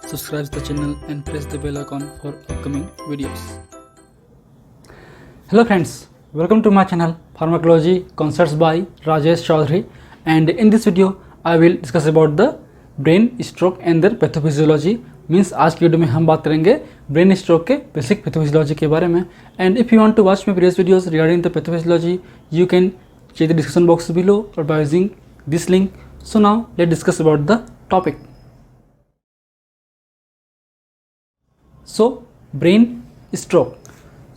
subscribe the channel and press the bell icon for upcoming videos. Hello friends, welcome to my channel Pharmacology Concepts by Rajesh Chaudhary, and in this video I will discuss about the brain stroke and their pathophysiology. Means आज की video में हम बात करेंगे brain stroke के basic pathophysiology के बारे में. And if you want to watch my previous videos regarding the pathophysiology you can check the description box below और by using this link. So now let discuss about the topic. So brain stroke.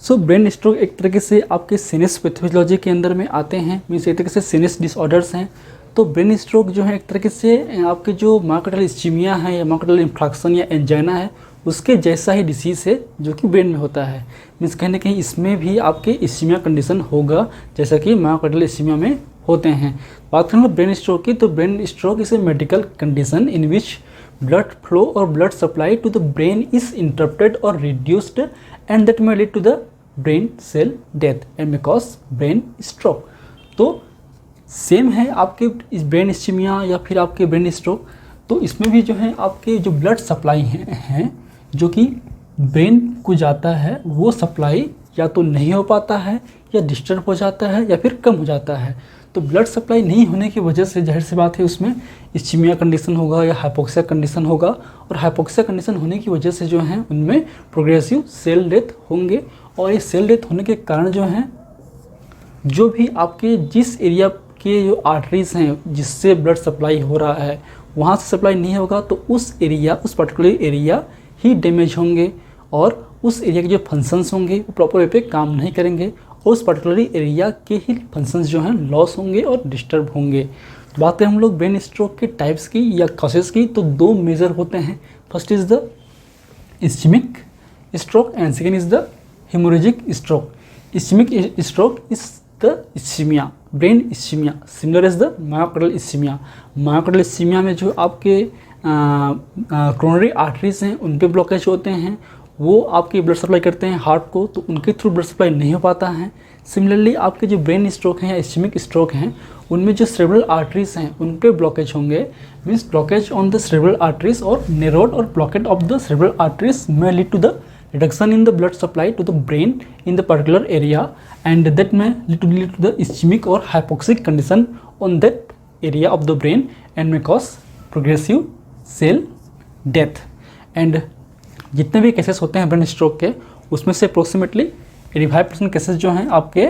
So brain stroke एक तरीके से आपके sinus pathophysiology के अंदर में आते हैं. मीन्स एक तरीके से सीनस डिसऑर्डर्स हैं. तो ब्रेन स्ट्रोक जो है एक तरीके से आपके जो मायोकार्डियल इस्चीमिया है या मायोकार्डियल इंफ्राक्शन या एंजाइना है उसके जैसा ही डिसीज़ है जो कि ब्रेन में होता है. मीन्स कहीं ना कहीं इसमें भी आपके इस्चीमिया कंडीशन होगा जैसा कि मायोकार्डियल इस्चीमिया में होते हैं. बात करें ब्रेन स्ट्रोक की, तो brain stroke is a medical condition in which blood flow or blood supply to the brain is interrupted or reduced and that may lead to the brain cell death and may cause brain stroke. तो same है आपके इस brain ischaemia या फिर आपके brain stroke. तो इसमें भी जो है आपके जो ब्लड सप्लाई हैं जो कि ब्रेन को जाता है वो सप्लाई या तो नहीं हो पाता है या डिस्टर्ब हो जाता है या फिर कम हो जाता है. तो ब्लड सप्लाई नहीं होने की वजह से जाहिर सी बात है उसमें इस्चीमिया कंडीशन होगा या हाइपोक्सिया कंडीशन होगा. और हाइपोक्सिया कंडीशन होने की वजह से जो है उनमें प्रोग्रेसिव सेल डेथ होंगे. और ये सेल डेथ होने के कारण जो है जो भी आपके जिस एरिया के जो आर्टरीज हैं जिससे ब्लड सप्लाई हो रहा है वहाँ से सप्लाई नहीं होगा तो उस पर्टिकुलर एरिया ही डैमेज होंगे और उस एरिया के जो फंक्शंस होंगे वो प्रॉपर वे पे काम नहीं करेंगे और उस पर्टिकुलर एरिया के ही फंक्शंस जो हैं लॉस होंगे और डिस्टर्ब होंगे. तो बात करें हम लोग ब्रेन स्ट्रोक के टाइप्स की या कॉसेस की, तो दो मेजर होते हैं. First is the ischaemic stroke and second is the haemorrhagic stroke. Ischaemic stroke is the ischaemia, brain ischaemia similar is the myocardial ischaemia. Myocardial ischaemia में जो आपके कोरोनरी आर्टरीज हैं उन पे ब्लॉकेज होते हैं, वो आपकी ब्लड सप्लाई करते हैं हार्ट को, तो उनके थ्रू ब्लड सप्लाई नहीं हो पाता है. सिमिलरली आपके जो ब्रेन स्ट्रोक हैं या इस्चेमिक स्ट्रोक हैं उनमें जो सेरेब्रल आर्टरीज हैं उन पे ब्लॉकेज होंगे. Means blockage on the cerebral arteries और नेरोड और blockade of the cerebral arteries may lead to the reduction in the blood supply to the brain in the particular area and that may lead to the ischemic or hypoxic condition on that area of the brain and may cause progressive cell death. And जितने भी cases होते हैं brain stroke के उसमें से approximately 85% cases जो हैं आपके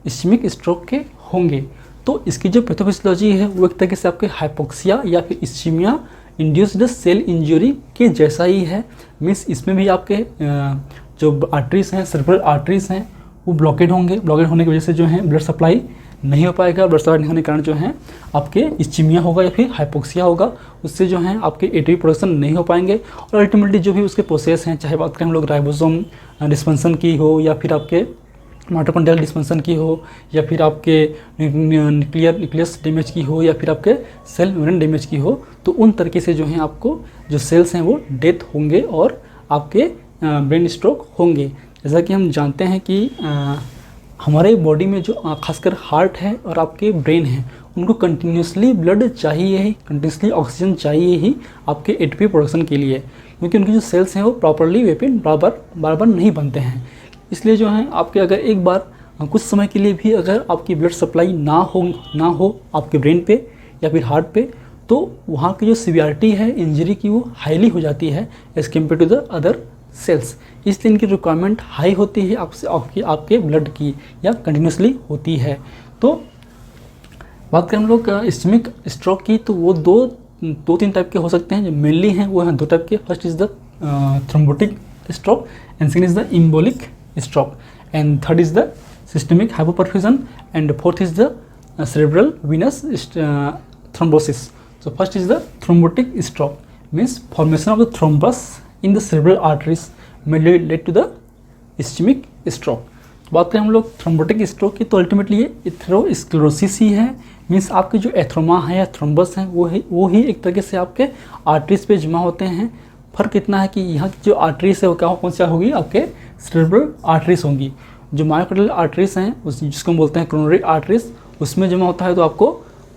इस्चेमिक स्ट्रोक के होंगे. तो इसकी जो पैथोफिजियोलॉजी है वो एक तरीके से आपके हाइपोक्सिया या फिर इस्चीमिया इंड्यूस्ड सेल इंजरी के जैसा ही है. मीन्स इसमें भी आपके जो आर्टरीज हैं सेरेब्रल आर्टरीज हैं वो ब्लॉकेड होंगे. ब्लॉकेड होने की वजह से जो है ब्लड सप्लाई नहीं हो पाएगा. ब्लड सप्लाई नहीं होने के कारण जो है आपके इस्चीमिया होगा या फिर हाइपोक्सिया होगा. उससे जो है आपके एटीपी प्रोडक्शन नहीं हो पाएंगे और अल्टीमेटली जो भी उसके प्रोसेस हैं चाहे बात करें हम लोग राइबोसोम डिस्फंक्शन की हो या फिर आपके माइटोकॉन्ड्रियल डिस्फंक्शन की हो या फिर आपके न्यूक्लियस डैमेज की हो या फिर आपके सेल मेम्ब्रेन डैमेज की हो, तो उन तरीके से जो है आपको जो सेल्स हैं वो डेथ होंगे और आपके ब्रेन स्ट्रोक होंगे. जैसा कि हम जानते हैं कि हमारे बॉडी में जो खासकर हार्ट है और आपके ब्रेन है उनको कंटिन्यूसली ब्लड चाहिए ही, कंटिन्यूसली ऑक्सीजन चाहिए ही आपके एटीपी प्रोडक्शन के लिए, क्योंकि उनकी जो सेल्स हैं वो प्रॉपरली वे पे बार नहीं बनते हैं. इसलिए जो है आपके अगर एक बार कुछ समय के लिए भी अगर आपकी ब्लड सप्लाई ना हो आपके ब्रेन पे या फिर हार्ट पे, तो वहाँ की जो सीवियरिटी है इंजरी की वो हाईली हो जाती है as compare to the other cells. इसलिए इनकी रिक्वायरमेंट हाई होती है आपके ब्लड की या कंटिन्यूसली होती है. तो बात करें हम लोग इस्चेमिक स्ट्रोक की, तो वो दो तीन टाइप के हो सकते हैं. जो मेनली हैं वो हैं दो टाइप के. First is the thrombotic stroke and second is the embolic stroke and third is the systemic hypoperfusion and fourth is the cerebral venous thrombosis. So first is the thrombotic stroke, means formation of the thrombus in the cerebral arteries may lead to the ischemic stroke. बात करें हम लोग thrombotic stroke की, तो ultimately ये atherosclerosis ही है. Means आपके जो एथ्रोमा है या थ्रोम्बस हैं वो ही एक तरीके से आपके आर्टरीज पे जमा होते हैं. फ़र्क इतना है कि यहाँ की जो आर्टरीज है वो कौन सा होगी, आपके सेरेब्रल आर्टरीज होंगी. जो मायोकार्डियल आर्टरीज हैं जिसको हम बोलते हैं कोरोनरी आर्टरीज उसमें जमा होता है तो आपको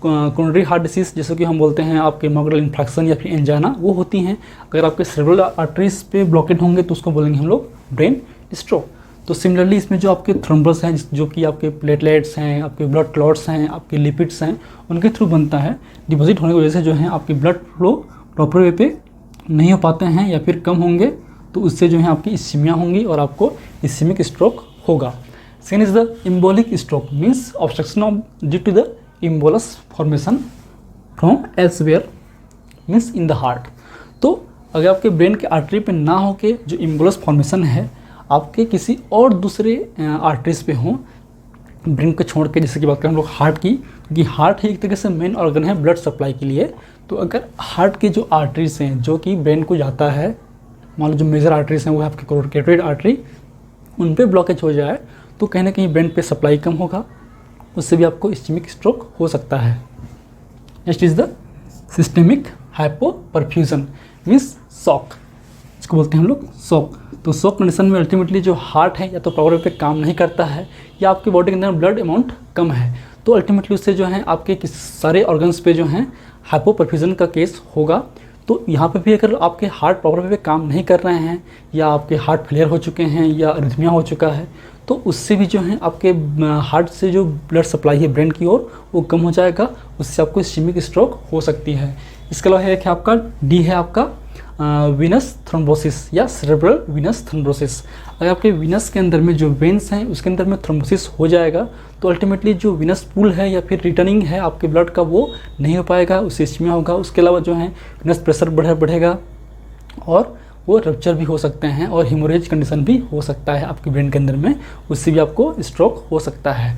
कोरोनरी हार्ट डिसीज़ जैसे कि हम बोलते हैं आपके माइग्रेल इन्फ्लैक्शन या फिर एंजाइना, वो होती हैं। अगर आपके सेरेब्रल आर्टरीज पे ब्लॉकेट होंगे तो उसको बोलेंगे हम लोग ब्रेन स्ट्रोक। तो सिमिलरली इसमें जो आपके थ्रोम्बस हैं, जो कि आपके प्लेटलेट्स हैं, आपके ब्लड क्लॉट्स हैं, आपके लिपिड्स हैं, उनके थ्रू बनता है। डिपॉजिट होने की वजह से जो है आपकी ब्लड फ्लो प्रॉपर वे पे नहीं हो पाते हैं या फिर कम होंगे, तो उससे जो है आपकी इस्कीमिया होंगी और आपको इस्कीमिक स्ट्रोक होगा। Second is the embolic stroke, means obstruction of due to the embolus formation from elsewhere, means in the heart. तो अगर आपके ब्रेन के आर्टरी पे ना हो के जो एम्बोलस फॉर्मेशन है आपके किसी और दूसरे आर्टरीज पे हों, ब्रेन को छोड़ के, जैसे कि बात करें हम लोग हार्ट की, क्योंकि हार्ट ही एक तरीके से मेन ऑर्गन है ब्लड सप्लाई के लिए। तो अगर हार्ट के जो आर्टरीज हैं जो कि ब्रेन को जाता है, मान लो जो मेजर आर्टरीज हैं वो है आपकी कैरोटिड आर्टरी, उन पे ब्लॉकेज हो जाए तो कहीं ना कहीं ब्रेन पे सप्लाई कम होगा, उससे भी आपको इस्कीमिक स्ट्रोक हो सकता है। Next is the systemic hypoperfusion, means shock, इसको बोलते हैं हम लोग शॉक। तो शॉक कंडीशन में अल्टीमेटली जो हार्ट है या तो प्रॉपर पे काम नहीं करता है या आपकी बॉडी के अंदर ब्लड अमाउंट कम है, तो अल्टीमेटली उससे जो है आपके सारे ऑर्गन्स पे जो है हाइपोपरफ्यूजन का केस होगा। तो यहाँ पे भी अगर आपके हार्ट प्रॉपर पे काम नहीं कर रहे हैं या आपके हार्ट फेलियर हो चुके हैं या अरिथमिया हो चुका है, तो उससे भी जो है आपके हार्ट से जो ब्लड सप्लाई है ब्रेन की ओर वो कम हो जाएगा, उससे आपको इस्कीमिक स्ट्रोक हो सकती है। इसके अलावा है कि आपका डी है आपका वीनस थ्रोम्बोसिस या सेरेब्रल वीनस थ्रोम्बोसिस। अगर आपके वीनस के अंदर में जो वेन्स हैं उसके अंदर में थ्रोम्बोसिस हो जाएगा तो अल्टीमेटली जो वीनस पूल है या फिर रिटर्निंग है आपके ब्लड का वो नहीं हो पाएगा, उससे इस्कीमिया होगा। उसके अलावा जो है वीनस प्रेशर बढ़ेगा और वो रप्चर भी हो सकते हैं और हेमोरेज कंडीशन भी हो सकता है आपके ब्रेन के अंदर में, उससे भी आपको स्ट्रोक हो सकता है।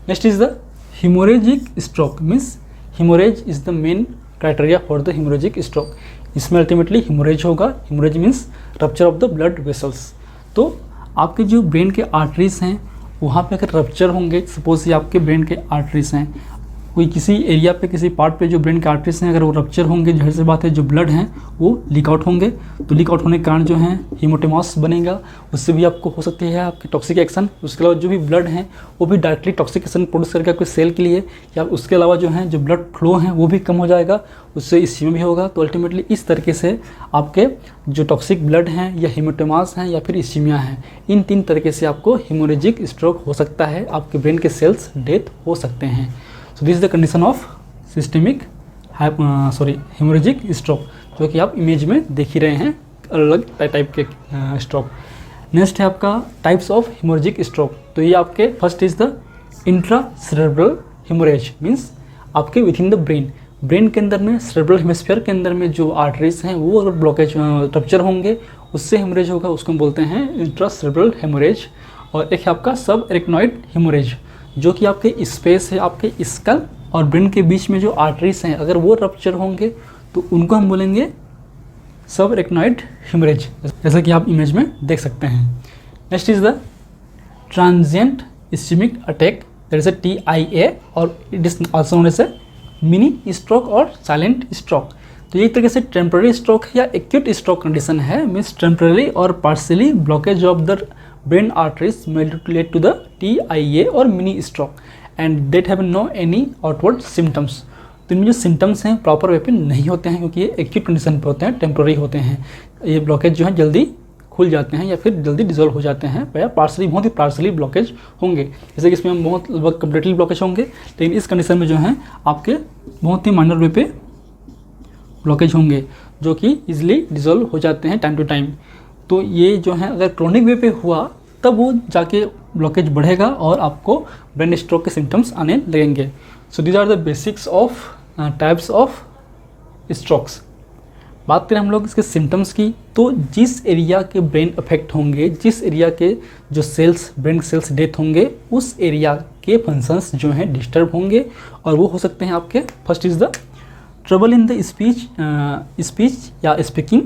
Next is the haemorrhagic stroke, means haemorrhage is the main criteria for the haemorrhagic stroke. इसमें अल्टीमेटली हेमोरेज होगा। Haemorrhage means rupture of the blood vessels. तो आपके जो ब्रेन के आर्टरीज हैं वहाँ पे अगर रप्चर होंगे, सपोज ये आपके ब्रेन के आर्टरीज हैं, कोई किसी एरिया पे किसी पार्ट पे जो ब्रेन के आर्टरीज हैं अगर वो रप्चर होंगे, जाहिर सी बात है जो ब्लड हैं वो लीक आउट होंगे। तो लीक आउट होने के कारण जो है हीमोटेमॉस बनेगा, उससे भी आपको हो सकती है आपकी टॉक्सिक एक्शन। उसके अलावा जो भी ब्लड हैं वो भी डायरेक्टली टॉक्सिक एक्शन प्रोड्यूस करके आपके सेल के लिए, या उसके अलावा जो है जो ब्लड फ्लो है वो भी कम हो जाएगा, उससे इस्कीमिया भी होगा। तो अल्टीमेटली इस तरीके से आपके जो टॉक्सिक ब्लड हैं या हीमोटेमॉस हैं या फिर इस्कीमिया हैं, इन 3 तरीके से आपको हेमोरेजिक स्ट्रोक हो सकता है, आपके ब्रेन के सेल्स डेथ हो सकते हैं। So this is the condition of systemic haemorrhagic stroke, जो कि आप इमेज में देख ही रहे हैं अलग अलग टाइप के स्ट्रोक। नेक्स्ट है आपका टाइप्स ऑफ हेमोरेजिक स्ट्रोक। तो ये आपके first is the intra cerebral haemorrhage, means आपके विद इन द ब्रेन के अंदर में सेरेब्रल हेमिस्फीयर के अंदर में जो आर्टरीज हैं वो अगर ब्लॉकेज रप्चर होंगे उससे हेमोरेज होगा, उसको हम बोलते हैं इंट्रा सेरेब्रल हेमोरेज। और एक है आपका सब एरेक्नॉइड हेमोरेज, जो कि आपके स्पेस है आपके स्कल और ब्रेन के बीच में जो आर्टरीज हैं अगर वो रप्चर होंगे तो उनको हम बोलेंगे सब एरेक्नॉइड हेमोरेज, जैसा कि आप इमेज में देख सकते हैं। Next is the transient ischaemic attack, that is a TIA, और it is also known as mini stroke और साइलेंट स्ट्रोक। तो ये एक तरीके से टेम्पररी स्ट्रोक या एक्यूट स्ट्रोक कंडीशन है, मीन्स टेम्पररी और partially blockage of the brain arteries may lead to the TIA और mini stroke and that have no any outward symptoms। तो इनमें जो सिम्टम्स हैं प्रॉपर वे पे नहीं होते हैं क्योंकि ये एक्यूट कंडीशन पे होते हैं, टेम्पररी होते हैं। ये ब्लॉकेज जो है जल्दी खुल जाते हैं या फिर जल्दी डिजोल्व हो जाते हैं, या पार्सली बहुत ही पार्सली ब्लॉकेज होंगे, जैसे कि इसमें हम बहुत लगभग कम्प्लीटली ब्लॉकेज होंगे, लेकिन इस कंडीशन में जो है आपके बहुत ही माइनर वे पे ब्लॉकेज होंगे जो कि ईजिली डिजोल्व हो जाते हैं टाइम टू टाइम। तो ये जो है अगर क्रोनिक वे पे हुआ तब वो जाके ब्लॉकेज बढ़ेगा और आपको ब्रेन स्ट्रोक के सिम्टम्स आने लगेंगे। So these are the basics of types of strokes. बात करें हम लोग इसके सिम्टम्स की, तो जिस एरिया के ब्रेन अफेक्ट होंगे, जिस एरिया के जो सेल्स ब्रेन सेल्स डेथ होंगे, उस एरिया के फंक्शंस जो हैं डिस्टर्ब होंगे और वो हो सकते हैं आपके first is the trouble in the speech या स्पीकिंग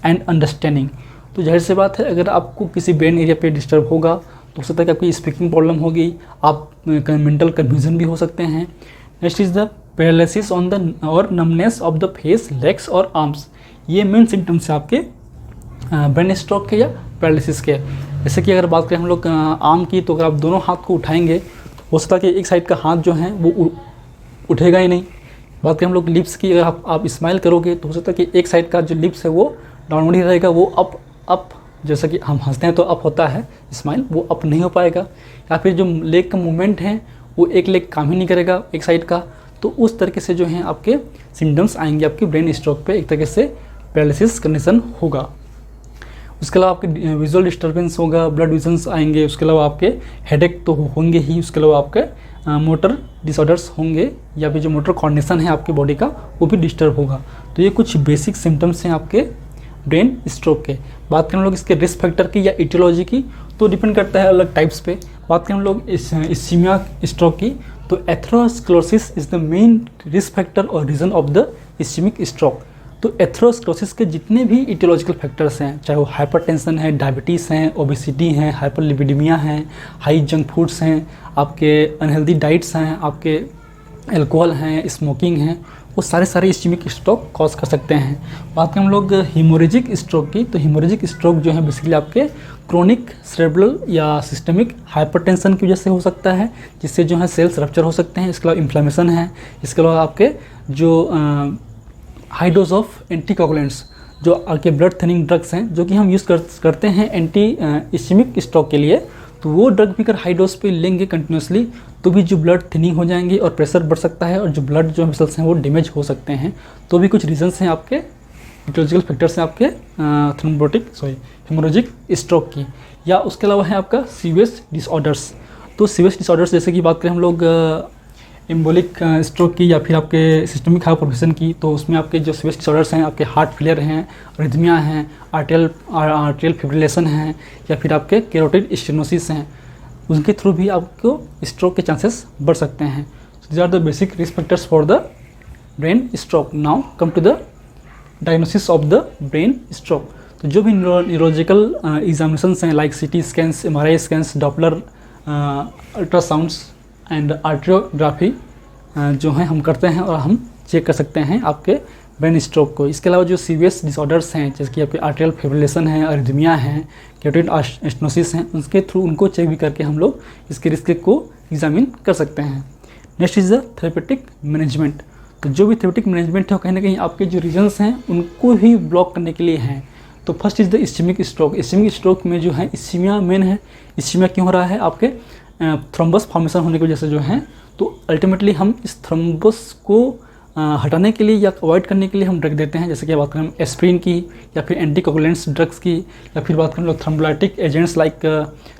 एंड अंडरस्टैंडिंग। तो जाहिर सी बात है अगर आपको किसी ब्रेन एरिया पे डिस्टर्ब होगा तो हो सकता है कि आपकी स्पीकिंग प्रॉब्लम होगी, आप मेंटल कन्फ्यूजन भी हो सकते हैं। Next is the paralysis on the और numbness of the face, legs और आर्म्स। ये मेन सिम्टम्स है आपके ब्रेन स्ट्रोक के या पैरालिसिस के। जैसे कि अगर बात करें हम लोग आर्म की, तो अगर आप दोनों हाथ को उठाएंगे हो सकता है कि एक साइड का हाथ जो है वो उठेगा ही नहीं, बात करें हम लोग लिप्स की, अगर आप स्माइल करोगे तो हो सकता है कि एक साइड का जो लिप्स है वो डाउनवर्ड ही रहेगा, वो अप जैसा कि हम हंसते हैं तो अप होता है स्माइल, वो अप नहीं हो पाएगा। या फिर जो लेग का मूवमेंट है वो एक लेग काम ही नहीं करेगा एक साइड का, तो उस तरीके से जो है आपके सिम्टम्स आएंगे आपके ब्रेन स्ट्रोक पे, एक तरीके से पैरालिसिस कंडीशन होगा। उसके अलावा आपके विजुअल डिस्टर्बेंस होगा, ब्लड विजन्स आएंगे, उसके अलावा आपके हेडेक तो होंगे ही, उसके अलावा आपके मोटर डिसऑर्डर्स होंगे, या फिर जो मोटर कोऑर्डिनेशन है आपके बॉडी का वो भी डिस्टर्ब होगा। तो ये कुछ बेसिक सिम्टम्स हैं आपके ब्रेन स्ट्रोक के। बात करें हम लोग इसके रिस्क फैक्टर की या इटियोलॉजी की, तो डिपेंड करता है अलग टाइप्स पे। बात करें हम लोग इस्कीमिया स्ट्रोक की, तो atherosclerosis is the main risk factor और reason of the ischemic stroke. तो एथेरोस्क्लेरोसिस के जितने भी इटियोलॉजिकल फैक्टर्स हैं, चाहे वो हाइपरटेंशन है, डायबिटीज़ हैं, ओबेसिटी हैं, हाइपरलिपिडेमिया हैं, हाई जंक फूड्स हैं, आपके अनहेल्दी डाइट्स हैं, आपके अल्कोहल हैं, स्मोकिंग हैं, वो सारे इस्कीमिक स्ट्रोक कॉज कर सकते हैं। बात करें हम लोग हीमोरेजिक स्ट्रोक की, तो हीमोरेजिक स्ट्रोक जो है बेसिकली आपके क्रोनिक सेरेब्रल या सिस्टमिक हाइपरटेंशन की वजह से हो सकता है, जिससे जो है सेल्स रप्चर हो सकते हैं। इसके अलावा इन्फ्लेमेशन है, इसके अलावा आपके जो हाई डोज ऑफ एंटीकोगुलेंट्स, जो आपके ब्लड थिनिंग ड्रग्स हैं जो कि हम यूज़ करते हैं एंटी इस्कीमिक स्ट्रोक के लिए, तो वो ड्रग भी अगर हाई डोज पे लेंगे कंटिन्यूसली तो भी जो ब्लड थिनिंग हो जाएंगे और प्रेशर बढ़ सकता है, और जो ब्लड जो वेसल्स हैं वो डैमेज हो सकते हैं। तो भी कुछ रीजंस हैं आपके इटियोलॉजिकल फैक्टर्स हैं आपके हेमोरेजिक स्ट्रोक की। या उसके अलावा है आपका सीवियस डिसऑर्डर्स। तो सीवियस डिसऑर्डर्स जैसे कि बात करें हम लोग एम्बोलिक स्ट्रोक की या फिर आपके सिस्टमिक हाइपरटेंशन की, तो उसमें आपके जो सीवियस डिसऑर्डर्स हैं आपके हार्ट फेलियर हैं, रिदमिया हैं, आर्टियल फिब्रिलेशन हैं, या फिर आपके कैरोटिड स्टेनोसिस हैं, उनके थ्रू भी आपको स्ट्रोक के चांसेस बढ़ सकते हैं। These are the basic risk factors for the brain stroke. Now come to the diagnosis of the brain stroke. तो जो भी न्यूरोलॉजिकल एग्जामिनेशंस हैं like CT scans, MRI scans, Doppler ultrasounds and arteriography जो है हम करते हैं और हम चेक कर सकते हैं आपके ब्रेन स्ट्रोक को। इसके अलावा जो सीवियस डिसऑर्डर्स हैं जैसे कि आपके आर्टियल फिब्रिलेशन है, अरिथमिया है, कैरोटिड स्टेनोसिस हैं, उसके थ्रू उनको चेक भी करके हम लोग इसके रिस्क को एग्जामिन कर सकते हैं। Next is the therapeutic management. तो जो भी थेरेपेटिक मैनेजमेंट है वो कहीं ना कहीं आपके जो रीजन्स हैं उनको ही ब्लॉक करने के लिए हैं। तो first is the ischemic stroke. Ischaemic stroke में जो है इस्कीमिया मेन है। इस्कीमिया क्यों हो रहा है? आपके थ्रोम्बस फॉर्मेशन होने की वजह से जो है, तो अल्टीमेटली हम इस थ्रोम्बस को हटाने के लिए या अवॉइड करने के लिए हम ड्रग देते हैं, जैसे कि बात करें एस्प्रिन की या फिर एंटीकोगुलेंट्स ड्रग्स की, या फिर बात करें लोग thrombolytic agents like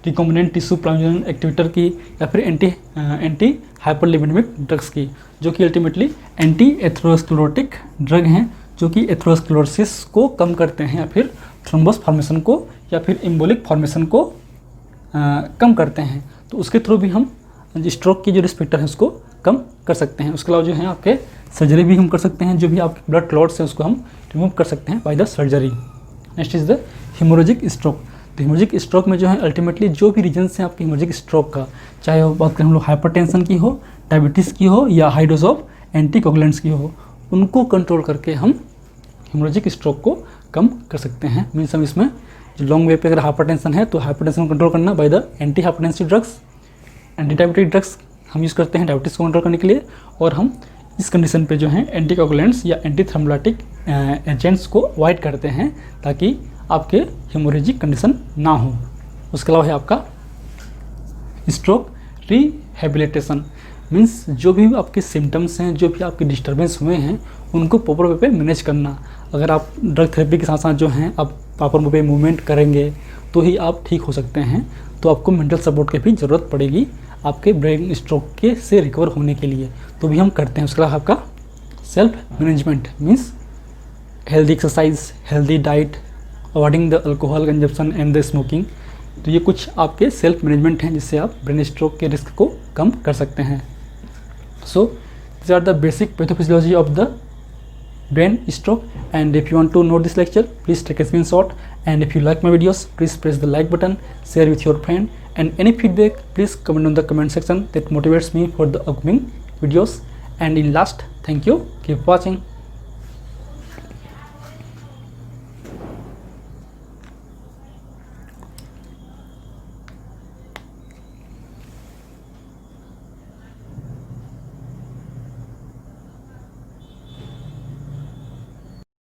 recombinant tissue plasminogen activator की, या फिर एंटी हाइपरलिपिडेमिक ड्रग्स की, जो कि अल्टीमेटली एंटी एथेरोस्क्लेरोटिक ड्रग हैं, जो कि एथेरोस्क्लेरोसिस को कम करते हैं, या फिर थ्रोम्बस फॉर्मेशन को या फिर एम्बोलिक फॉर्मेशन को कम करते हैं। तो उसके थ्रू भी हम स्ट्रोक की जो रिस्क फैक्टर है उसको कम कर सकते हैं। उसके अलावा जो है आपके सर्जरी भी हम कर सकते हैं, जो भी आपके ब्लड क्लॉट्स है उसको हम रिमूव कर सकते हैं by the surgery. Next is the haemorrhagic stroke. तो हेमोरेजिक स्ट्रोक में जो है अल्टीमेटली जो भी रीजन्स हैं आपके हेमोरेजिक स्ट्रोक का, चाहे वो बात करें हम लोग हाइपरटेंशन की हो, डायबिटीज़ की हो, या हाई डोज ऑफ एंटीकोगुलेंट्स की हो, उनको कंट्रोल करके हम हेमोरेजिक स्ट्रोक को कम कर सकते हैं। मीन्स हम इसमें जो लॉन्ग वे पे अगर हाइपरटेंशन है तो हाइपरटेंशन को कंट्रोल करना by the anti hypertensive drugs, anti diabetic drugs हम यूज़ करते हैं डायबिटीज़ को कंट्रोल करने के लिए, और हम इस कंडीशन पे जो है एंटीकोगुलेंट्स या एंटी थ्रोम्बोलाइटिक एजेंट्स को अवॉइड करते हैं ताकि आपके हेमोरेजिक कंडीशन ना हो। उसके अलावा है आपका स्ट्रोक रिहेबिलिटेशन। मीन्स जो भी आपके सिम्टम्स हैं, जो भी आपके डिस्टर्बेंस हुए हैं, उनको प्रॉपर वे पे मैनेज करना। अगर आप ड्रग थेरेपी के साथ साथ जो हैं आप प्रॉपर वे पे मूवमेंट करेंगे तो ही आप ठीक हो सकते हैं। तो आपको मेंटल सपोर्ट की भी ज़रूरत पड़ेगी आपके ब्रेन स्ट्रोक के से रिकवर होने के लिए, तो भी हम करते हैं। उसके अलावा आपका self management means healthy exercise, healthy diet, avoiding the alcohol consumption and the smoking. तो ये कुछ आपके सेल्फ मैनेजमेंट हैं जिससे आप ब्रेन स्ट्रोक के रिस्क को कम कर सकते हैं। सो these are the basic pathophysiology of the brain stroke, and if you want to know this lecture, please take a screenshot, and if you like my videos, please press the like button, share with your friend, and any feedback please comment on the comment section. That motivates me for the upcoming videos. And in last, thank you, keep watching.